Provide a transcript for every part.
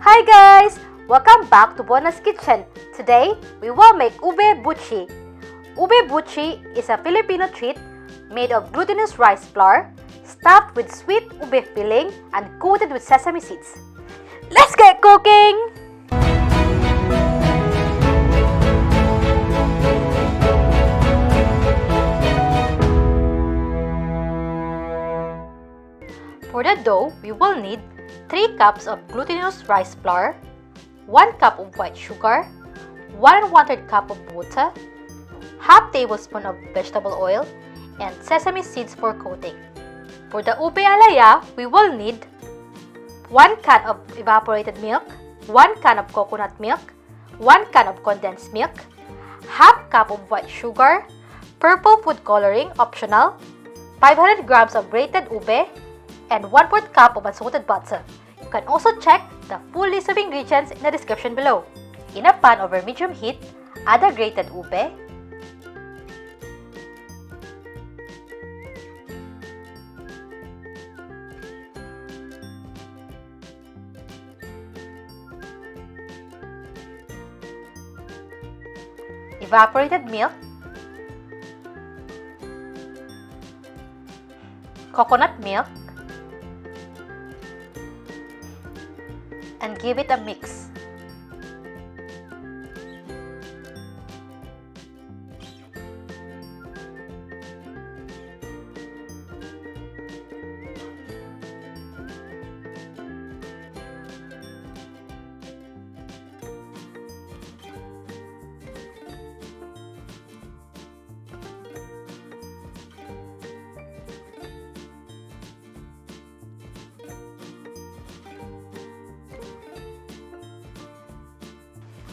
Hi guys! Welcome back to Bona's Kitchen. Today, we will make Ube Buchi. Ube Buchi is a Filipino treat made of glutinous rice flour, stuffed with sweet ube filling, and coated with sesame seeds. Let's get cooking! For the dough, we will need 3 cups of glutinous rice flour, 1 cup of white sugar, 1 1/3 cup of water, half tablespoon of vegetable oil, and sesame seeds for coating. For the ube halaya, we will need 1 can of evaporated milk, 1 can of coconut milk, 1 can of condensed milk, half cup of white sugar, purple food coloring optional, 500 grams of grated ube, and 1/4 cup of unsalted butter. You can also check the full list of ingredients in the description below. In a pan over medium heat, add the grated ube, evaporated milk, coconut milk, and give it a mix.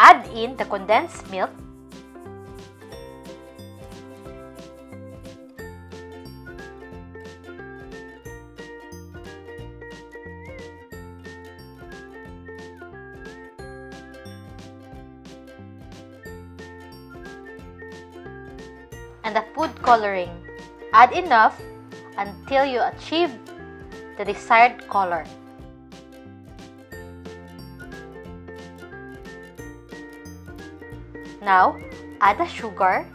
Add in the condensed milk, and the food coloring. Add enough until you achieve the desired color. Now, add the sugar,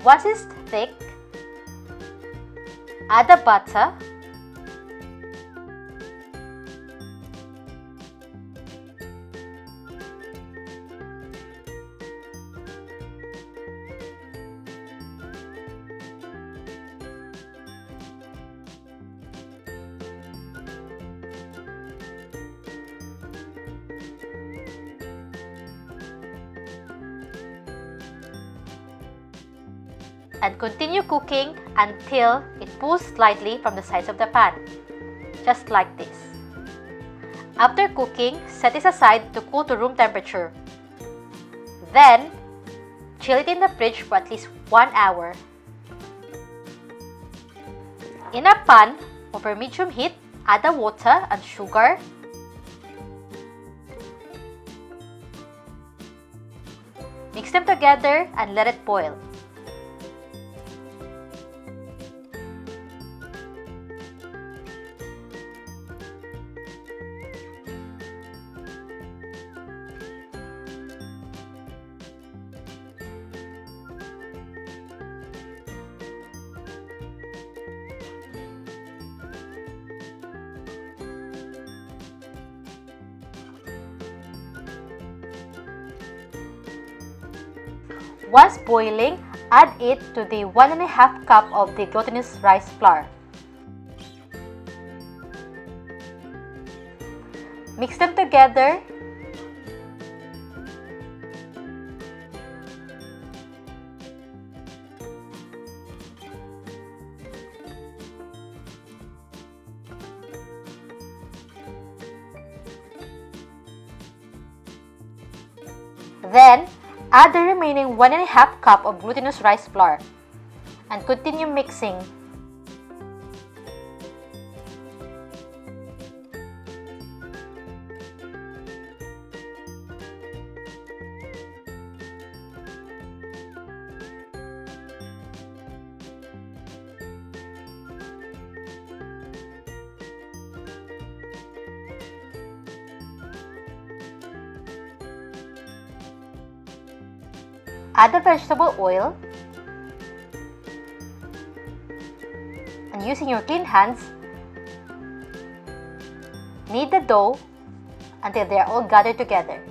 once it's thick, add the butter, and continue cooking until it pulls slightly from the sides of the pan, just like this. After cooking, set this aside to cool to room temperature. Then, chill it in the fridge for at least 1 hour. In a pan over medium heat, add the water and sugar, mix them together and let it boil. Once boiling, add it to the 1½ cup of the glutinous rice flour. Mix them together. Then, add the remaining 1½ cup of glutinous rice flour and continue mixing. Add the vegetable oil. And using your clean hands, knead the dough until they are all gathered together.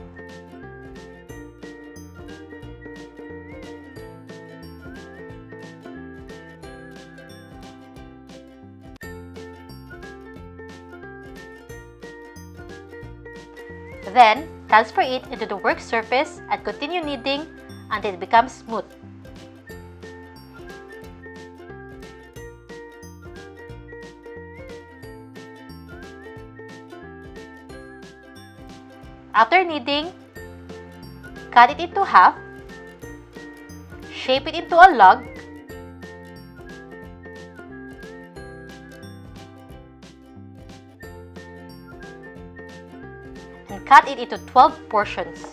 Then, transfer it into the work surface and continue kneading until it becomes smooth. After kneading, cut it into half, shape it into a log, and cut it into 12 portions.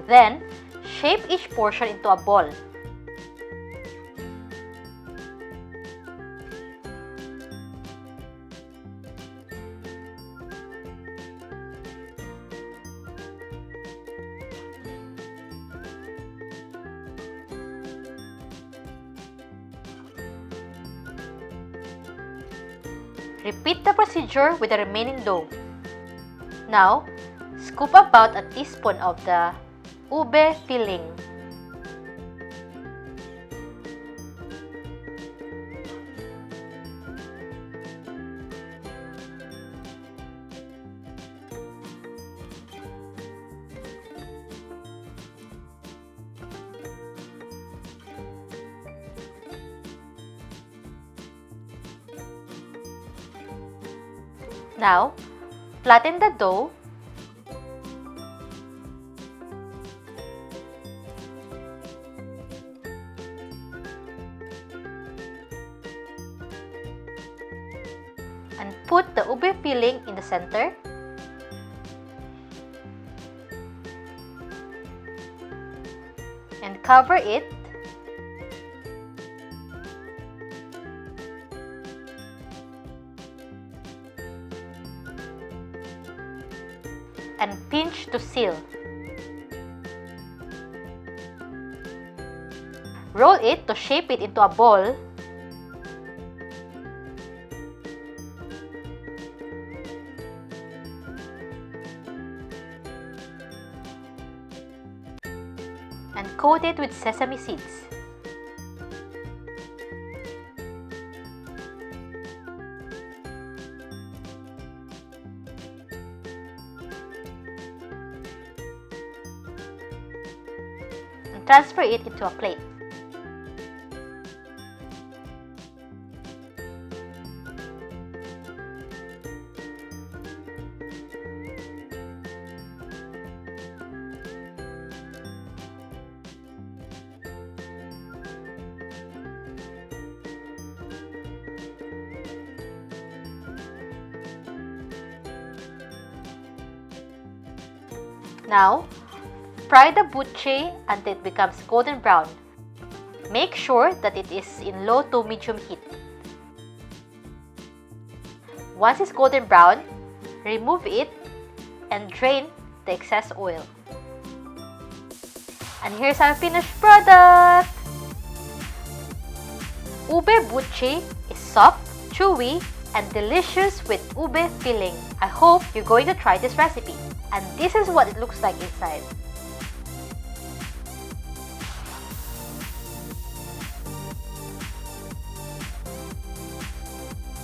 Then, shape each portion into a ball. Repeat the procedure with the remaining dough. Now, scoop about a teaspoon of the ube filling. Now, flatten the dough . And put the ube filling in the center. And cover it. And pinch to seal. Roll it to shape it into a ball. And coat it with sesame seeds. And transfer it into a plate. Now, fry the buchi until it becomes golden brown. Make sure that it is in low to medium heat. Once it's golden brown, remove it and drain the excess oil. And here's our finished product! Ube Buchi is soft, chewy, and delicious with ube filling. I hope you're going to try this recipe. And this is what it looks like inside.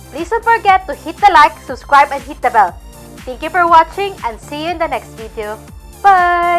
Please don't forget to hit the like, subscribe, and hit the bell. Thank you for watching and see you in the next video. Bye!